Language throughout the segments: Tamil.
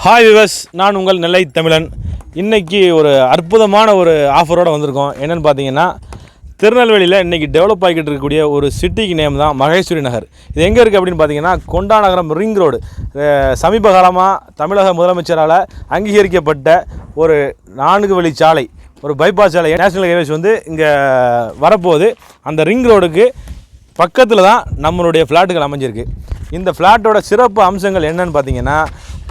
ஹாய் விவஸ், நான் உங்கள் நெல்லை தமிழன். இன்றைக்கி ஒரு அற்புதமான ஒரு ஆஃபரோடு வந்திருக்கோம். என்னென்னு பார்த்தீங்கன்னா, திருநெல்வேலியில் இன்றைக்கி டெவலப் ஆகிக்கிட்டு இருக்கக்கூடிய ஒரு சிட்டிக்கு நேம் தான் மகேஸ்வரி நகர். இது எங்கே இருக்குது அப்படின்னு பார்த்தீங்கன்னா, கொண்டா நகரம் ரிங் ரோடு. சமீப காலமாக தமிழக முதலமைச்சரால் அங்கீகரிக்கப்பட்ட ஒரு 4 வழி சாலை, ஒரு பைபாஸ் சாலை, நேஷனல் ஹைவேஸ் வந்து இங்கே வரப்போகுது. அந்த ரிங் ரோடுக்கு பக்கத்தில் தான் நம்மளுடைய ஃப்ளாட்டுகள் அமைஞ்சிருக்கு. இந்த ஃப்ளாட்டோட சிறப்பு அம்சங்கள் என்னென்னு பார்த்தீங்கன்னா,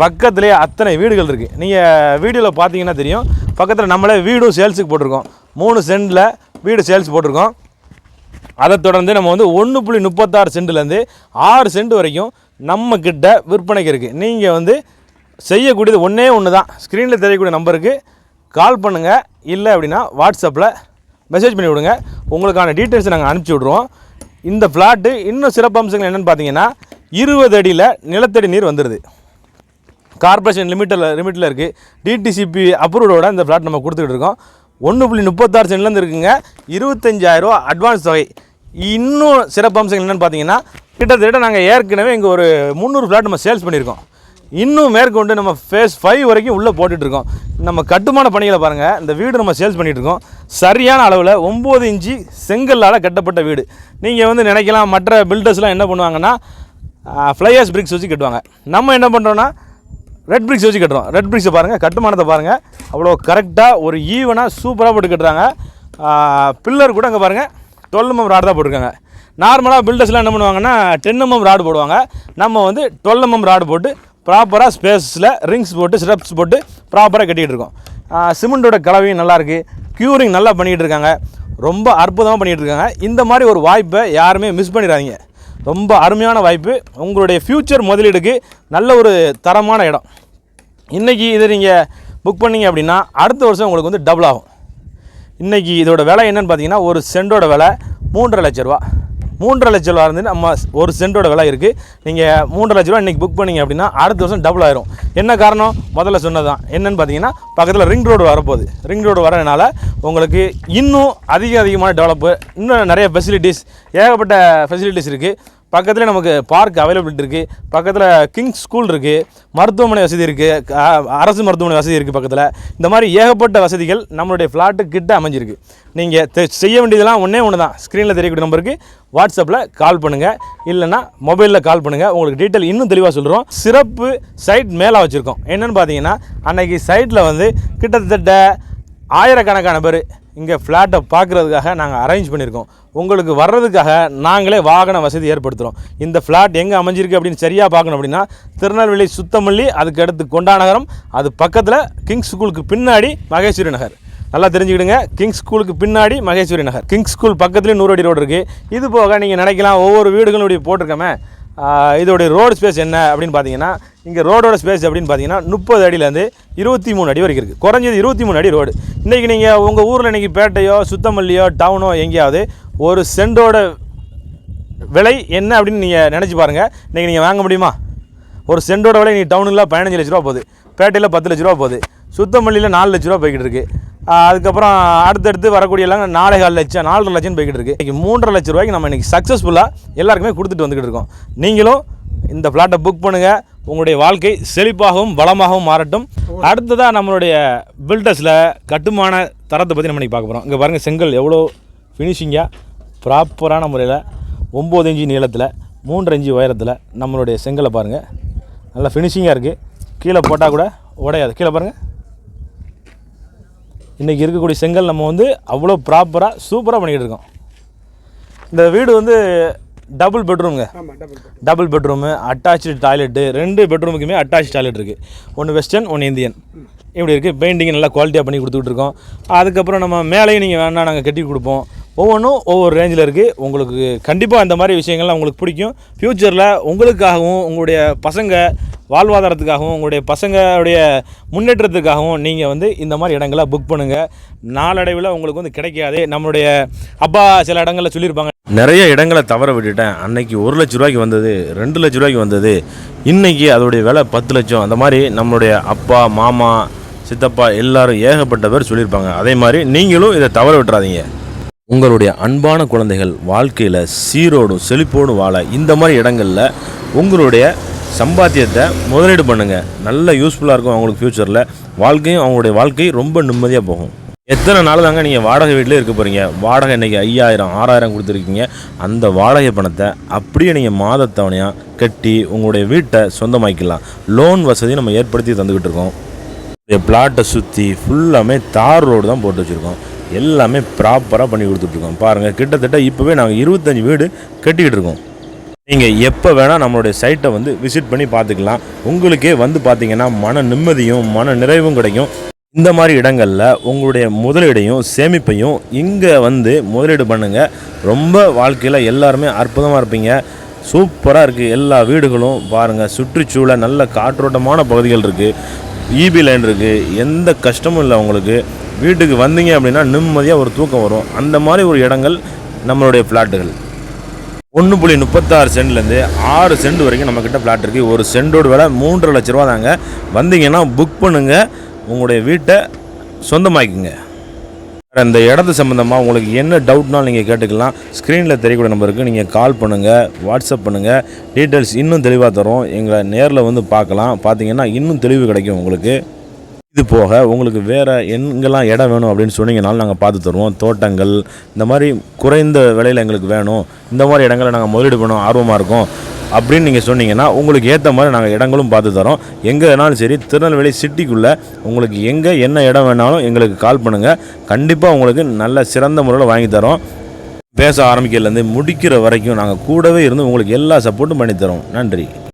பக்கத்துலேயே அத்தனை வீடுகள் இருக்குது. நீங்கள் வீடியோவில் பார்த்தீங்கன்னா தெரியும். பக்கத்தில் நம்மளே வீடும் சேல்ஸுக்கு போட்டிருக்கோம். 3 சென்டில் வீடு சேல்ஸ் போட்டிருக்கோம். அதை தொடர்ந்து நம்ம வந்து 1.36 சென்ட்லேருந்து 6 சென்ட் வரைக்கும் நம்மக்கிட்ட விற்பனைக்கு இருக்குது. நீங்கள் வந்து செய்யக்கூடியது ஒன்று தான். ஸ்க்ரீனில் தெரியக்கூடிய நம்பருக்கு கால் பண்ணுங்கள். இல்லை அப்படின்னா வாட்ஸ்அப்பில் மெசேஜ் பண்ணி விடுங்க. உங்களுக்கான டீட்டெயில்ஸை நாங்கள் அனுப்பிச்சி விட்ருவோம். இந்த ஃப்ளாட்டு இன்னும் சிறப்பு அம்சங்கள் என்னென்னு பார்த்தீங்கன்னா, 20 அடியில் நிலத்தடி நீர் வந்துடுது. கார்பரேஷன் லிமிட்டில் இருக்குது. டிடிசிபி அப்ரூவோட இந்த ஃப்ளாட் நம்ம கொடுத்துக்கிட்டு இருக்கோம். 1.36 சென்ட்லேருந்து இருக்குங்க. 25,000 ரூபா அட்வான்ஸ் தொகை. இன்னும் சிறப்பு அம்சங்கள் என்னென்னு பார்த்தீங்கன்னா, கிட்டத்தட்ட நாங்கள் ஏற்கனவே இங்கே ஒரு 300 ஃப்ளாட் நம்ம சேல்ஸ் பண்ணியிருக்கோம். இன்னும் மேற்கொண்டு நம்ம ஃபேஸ் 5 வரைக்கும் உள்ளே போட்டுட்ருக்கோம். நம்ம கட்டுமான பணிகளை பாருங்கள். இந்த வீடு நம்ம சேல்ஸ் பண்ணிகிட்ருக்கோம். சரியான அளவில் 9 இன்ச்சு செங்கல்லால் கட்டப்பட்ட வீடு. நீங்கள் வந்து நினைக்கலாம், மற்ற பில்டர்ஸ்லாம் என்ன பண்ணுவாங்கன்னா ஃப்ளையர்ஸ் பிரிக்ஸ் வச்சு கட்டுவாங்க. நம்ம என்ன பண்ணுறோன்னா ரெட் பிரிக்ஸ் வச்சு கட்டுறோம். ரெட் பிரிக்ஸை பாருங்கள், கட்டுமானத்தை பாருங்கள். அவ்வளோ கரெக்டாக ஒரு ஈவனாக சூப்பராக போட்டு கட்டுறாங்க. பில்லர் கூட அங்கே பாருங்கள் 12 mm ராடு தான் போட்டிருக்காங்க. நார்மலாக பில்டர்ஸ்லாம் என்ன பண்ணுவாங்கன்னா 10 mm ராடு போடுவாங்க. நம்ம வந்து 12 mm ராடு போட்டு ப்ராப்பராக ஸ்பேஸில் ரிங்ஸ் போட்டு ஸ்டெப்ஸ் போட்டு ப்ராப்பராக கட்டிகிட்டு இருக்கோம். சிமெண்ட்டோட கலவையும் நல்லாயிருக்கு. க்யூரிங் நல்லா பண்ணிகிட்டு இருக்காங்க. ரொம்ப அற்புதமாக பண்ணிகிட்டு இருக்காங்க. இந்த மாதிரி ஒரு வாய்ப்பை யாருமே மிஸ் பண்ணிடாதீங்க. ரொம்ப அருமையான வாய்ப்பு. உங்களுடைய ஃப்யூச்சர் முதலீடுக்கு நல்ல ஒரு தரமான இடம். இன்றைக்கி இதை நீங்கள் புக் பண்ணிங்க அப்படின்னா அடுத்த வருஷம் உங்களுக்கு வந்து டபுள் ஆகும். இன்றைக்கி இதோட விலை என்னென்னு பார்த்தீங்கன்னா, ஒரு சென்டோட விலை 3.5 லட்ச ரூபா. 3.5 லட்ச ரூபா இருந்து நம்ம ஒரு சென்டோட விலை இருக்குது. நீங்கள் 3.5 லட்ச ரூபா இன்றைக்கி புக் பண்ணிங்க அப்படின்னா அடுத்த வருஷம் டபுள் ஆயிரும். என்ன காரணம்? முதல்ல சொன்னது தான். என்னென்னு பார்த்தீங்கன்னா, பக்கத்தில் ரிங் ரோடு வரப்போகுது. ரிங் ரோடு வரதுனால உங்களுக்கு இன்னும் அதிகமான டெவலப்பு, இன்னும் நிறைய ஃபெசிலிட்டிஸ், ஏகப்பட்ட ஃபெசிலிட்டிஸ் இருக்குது. பக்கத்தில் நமக்கு பார்க் அவைலபிலிட்டி இருக்குது. பக்கத்தில் கிங்ஸ் ஸ்கூல் இருக்குது. மருத்துவமனை வசதி இருக்குது. அரசு மருத்துவமனை வசதி இருக்குது பக்கத்தில். இந்த மாதிரி ஏகப்பட்ட வசதிகள் நம்மளுடைய ஃப்ளாட்டு கிட்ட அமைஞ்சிருக்கு. நீங்கள் செய்ய வேண்டியதெல்லாம் ஒன்று தான். ஸ்க்ரீனில் தெரியக்கூடிய நம்பருக்கு வாட்ஸ்அப்பில் கால் பண்ணுங்கள். இல்லைனா மொபைலில் கால் பண்ணுங்கள். உங்களுக்கு டீட்டெயில் இன்னும் தெளிவாக சொல்கிறோம். சிறப்பு சைட் மேலே வச்சுருக்கோம். என்னென்னு பார்த்தீங்கன்னா, அன்றைக்கி சைட்டில் வந்து கிட்டத்தட்ட ஆயிரக்கணக்கான பேர் இங்கே ஃப்ளாட்டை பார்க்குறதுக்காக நாங்கள் அரேஞ்ச் பண்ணியிருக்கோம். உங்களுக்கு வர்றதுக்காக நாங்களே வாகன வசதி ஏற்படுத்துகிறோம். இந்த ஃப்ளாட் எங்கே அமைஞ்சிருக்கு அப்படின்னு சரியாக பார்க்கணும் அப்படின்னா, திருநெல்வேலி சுத்தமல்லி, அதுக்கு அடுத்து கொண்டா நகரம், அது பக்கத்தில் கிங்ஸ் ஸ்கூலுக்கு பின்னாடி மகேஸ்வரி நகர். நல்லா தெரிஞ்சுக்கிடுங்க. கிங்ஸ் ஸ்கூலுக்கு பின்னாடி மகேஸ்வரி நகர். கிங்ஸ் ஸ்கூல் பக்கத்துலேயும் 100 அடி ரோடு இருக்குது. இது போக நீங்கள் நினைக்கலாம், ஒவ்வொரு வீடுகளுடைய போட்டிருக்கோமே, இதோடைய ரோடு ஸ்பேஸ் என்ன அப்படின்னு பார்த்தீங்கன்னா, இங்கே ரோடோட ஸ்பேஸ் அப்படின்னு பார்த்தீங்கன்னா 30 அடியிலேருந்து 23 அடி வரைக்கும் இருக்குது. குறைஞ்சது 23 அடி ரோடு. இன்றைக்கி நீங்கள் உங்கள் ஊரில் இன்றைக்கி பேட்டையோ சுத்தமல்லியோ டவுனோ எங்கேயாவது ஒரு சென்டோட விலை என்ன அப்படின்னு நீங்கள் நினச்சி பாருங்கள். இன்றைக்கி நீங்கள் வாங்க முடியுமா? ஒரு சென்டோட விலை நீங்கள் டவுனில் 15 லட்ச ரூபா போகுது. பேட்டையில் 10 லட்ச ரூபா போகுது. சுத்தமல்லியில் 4 லட்ச ரூபா போய்கிட்டு இருக்குது. அதுக்கப்புறம் அடுத்தடுத்து வரக்கூடிய எல்லாம் 4.25 லட்சம் 4.5 லட்சம் போய்கிட்டு இருக்குது. இன்றைக்கி 3.5 லட்ச ரூபாய்க்கு நம்ம இன்றைக்கி சக்ஸஸ்ஃபுல்லாக எல்லாருக்குமே கொடுத்துட்டு வந்துக்கிட்டு இருக்கோம். நீங்களும் இந்த ஃப்ளாட்டை புக் பண்ணுங்கள். உங்களுடைய வாழ்க்கை செழிப்பாகவும் வளமாகவும் மாறட்டும். அடுத்ததாக நம்மளுடைய பில்டர்ஸில் கட்டுமான தரத்தை பற்றி நம்ம இன்றைக்கி பார்க்க போகிறோம். இங்கே பாருங்கள், செங்கல் எவ்வளோ ஃபினிஷிங்காக ப்ராப்பரான முறையில் 9 இன்ச்சு நீளத்தில் 3 இன்ச்சு உயரத்தில் நம்மளுடைய செங்கலை பாருங்கள். நல்லா ஃபினிஷிங்காக இருக்குது. கீழே போட்டால் கூட உடையாது. கீழே பாருங்கள். இன்றைக்கி இருக்கக்கூடிய செங்கல் நம்ம வந்து அவ்வளோ ப்ராப்பராக சூப்பராக பண்ணிக்கிட்டு இருக்கோம். இந்த வீடு வந்து டபுள் பெட்ரூமுங்க. டபுள் பெட்ரூமு, அட்டாச்சு டாய்லெட்டு, 2 பெட்ரூமுக்குமே அட்டாச் டாய்லெட் இருக்குது. ஒன்று வெஸ்டர்ன், ஒன்று இந்தியன். இப்படி இருக்குது. பெயிண்டிங் நல்லா குவாலிட்டியாக பண்ணி கொடுத்துக்கிட்டு இருக்கோம். அதுக்கப்புறம் நம்ம மேலேயும் நீங்கள் வேணால் நாங்கள் கட்டி கொடுப்போம். ஒவ்வொன்றும் ஒவ்வொரு ரேஞ்சில் இருக்குது. உங்களுக்கு கண்டிப்பாக அந்த மாதிரி விஷயங்கள்லாம் உங்களுக்கு பிடிக்கும். ஃப்யூச்சரில் உங்களுக்காகவும் உங்களுடைய பசங்க வாழ்வாதாரத்துக்காகவும் உங்களுடைய பசங்களுடைய முன்னேற்றத்துக்காகவும் நீங்கள் வந்து இந்த மாதிரி இடங்களை புக் பண்ணுங்கள். நாளடைவில் உங்களுக்கு வந்து கிடைக்காது. நம்மளுடைய அப்பா சில இடங்களில் சொல்லியிருப்பாங்க, நிறைய இடங்களை தவற விட்டுட்டேன், அன்னைக்கு 1 லட்ச ரூபாய்க்கு வந்தது, 2 லட்ச ரூபாய்க்கு வந்தது, இன்றைக்கி அதோடைய விலை 10 லட்சம். அந்த மாதிரி நம்மளுடைய அப்பா, மாமா, சித்தப்பா எல்லாரும் ஏகப்பட்ட பேர் சொல்லியிருப்பாங்க. அதே மாதிரி நீங்களும் இதை தவற விட்டுறாதீங்க. உங்களுடைய அன்பான குழந்தைகள் வாழ்க்கையில் சீரோடும் செழிப்போடும் வாழ இந்த மாதிரி இடங்களில் உங்களுடைய சம்பாத்தியத்தை முதலீடு பண்ணுங்கள். நல்ல யூஸ்ஃபுல்லாக இருக்கும் அவங்களுக்கு ஃப்யூச்சரில். அவங்களுடைய வாழ்க்கை ரொம்ப நிம்மதியாக போகும். எத்தனை நாள் தாங்க நீங்கள் வாடகை வீட்டிலே இருக்க போகிறீங்க? வாடகை இன்றைக்கி 5000 6000 கொடுத்துருக்கீங்க. அந்த வாடகை பணத்தை அப்படியே நீங்கள் மாதத்தவணையாக கட்டி உங்களுடைய வீட்டை சொந்தமாக்கிக்கலாம். லோன் வசதி நம்ம ஏற்படுத்தி தந்துக்கிட்டு இருக்கோம். பிளாட்டை சுற்றி ஃபுல்லாமே தார் ரோடு தான் போட்டு வச்சுருக்கோம். எல்லாமே ப்ராப்பராக பண்ணி கொடுத்துட்ருக்கோம். பாருங்கள், கிட்டத்தட்ட இப்போவே நாங்கள் 25 வீடு கட்டிக்கிட்டு இருக்கோம். நீங்கள் எப்போ வேணால் நம்மளுடைய சைட்டை வந்து விசிட் பண்ணி பார்த்துக்கலாம். உங்களுக்கே வந்து பார்த்தீங்கன்னா மன நிம்மதியும் மன நிறைவும் கிடைக்கும். இந்த மாதிரி இடங்களில் உங்களுடைய முதலீடையும் சேமிப்பையும் இங்கே வந்து முதலீடு பண்ணுங்கள். ரொம்ப வாழ்க்கையில் எல்லாருமே அற்புதமாக இருப்பீங்க. சூப்பராக இருக்குது. எல்லா வீடுகளும் பாருங்கள், சுற்றுச்சூழல் நல்ல காற்றோட்டமான பகுதிகள் இருக்குது. ஈபி லைன் இருக்குது. எந்த கஷ்டமும் இல்லை உங்களுக்கு. வீட்டுக்கு வந்தீங்க அப்படின்னா நிம்மதியாக ஒரு தூக்கம் வரும். அந்த மாதிரி ஒரு இடங்கள் நம்மளுடைய ஃப்ளாட்டுகள். 1.36 சென்ட்லேருந்து 6 சென்ட் வரைக்கும் நம்மக்கிட்ட ஃப்ளாட் இருக்குது. ஒரு சென்டோட விலை 3.5 லட்ச ரூபா தாங்க. வந்தீங்கன்னா புக் பண்ணுங்கள், உங்களுடைய வீட்டை சொந்தமாக்குங்க. இந்த இடத்து சம்மந்தமாக உங்களுக்கு என்ன டவுட்னாலும் நீங்கள் கேட்டுக்கலாம். ஸ்க்ரீனில் தெரியக்கூடிய நம்பருக்கு நீங்கள் கால் பண்ணுங்கள், வாட்ஸ்அப் பண்ணுங்கள். டீட்டெயில்ஸ் இன்னும் தெளிவாக தரோம். எங்களை நேரில் வந்து பார்க்கலாம். பார்த்தீங்கன்னா இன்னும் தெளிவு கிடைக்கும் உங்களுக்கு. இது போக உங்களுக்கு வேறு எங்கெல்லாம் இடம் வேணும் அப்படின்னு சொன்னீங்கனாலும் நாங்கள் பார்த்து தருவோம். தோட்டங்கள் இந்த மாதிரி குறைந்த விலையில் எங்களுக்கு வேணும், இந்த மாதிரி இடங்களை நாங்கள் முதலீடு பண்ணோம் ஆர்வமாக இருக்கோம் அப்படின்னு நீங்கள் சொன்னீங்கன்னா உங்களுக்கு ஏற்ற மாதிரி நாங்கள் இடங்களும் பார்த்து தரோம். எங்கே வேணாலும் சரி, திருநெல்வேலி சிட்டிக்குள்ளே உங்களுக்கு எங்கே என்ன இடம் வேணாலும் எங்களுக்கு கால் பண்ணுங்கள். கண்டிப்பாக உங்களுக்கு நல்ல சிறந்த முறையில் வாங்கி தரோம். பேச ஆரம்பிக்கிறதுலேருந்து முடிக்கிற வரைக்கும் நாங்கள் கூடவே இருந்து உங்களுக்கு எல்லா சப்போர்ட்டும் பண்ணித்தரோம். நன்றி.